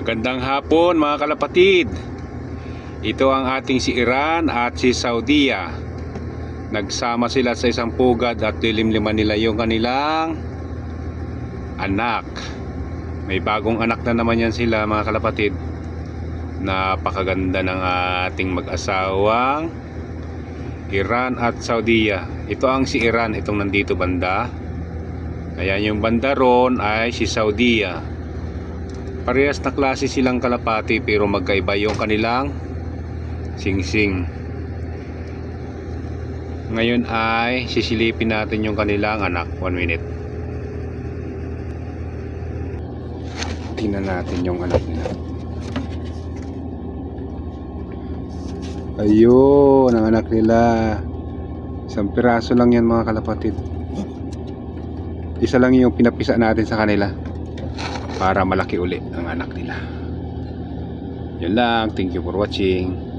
Magandang hapon mga kalapatid. Ito ang ating si Iran at si Saudia. Nagsama sila sa isang pugad at lilimliman nila yung kanilang anak. May bagong anak na naman yan sila mga kalapatid. Napakaganda ng ating mag-asawang Iran at Saudia. Ito ang si Iran, itong nandito banda. Ayan, yung banda ron ay si Saudia. Parehas na klase silang kalapati pero magkaiba yung kanilang singsing. Ngayon ay sisilipin natin yung kanilang anak. 1 minute. Tingnan natin yung anak nila. Ayun, ang anak nila. Isang piraso lang yan mga kalapatid. Isa lang yung pinapisa natin sa kanila para malaki uli ang anak nila. Yun lang. Thank you for watching.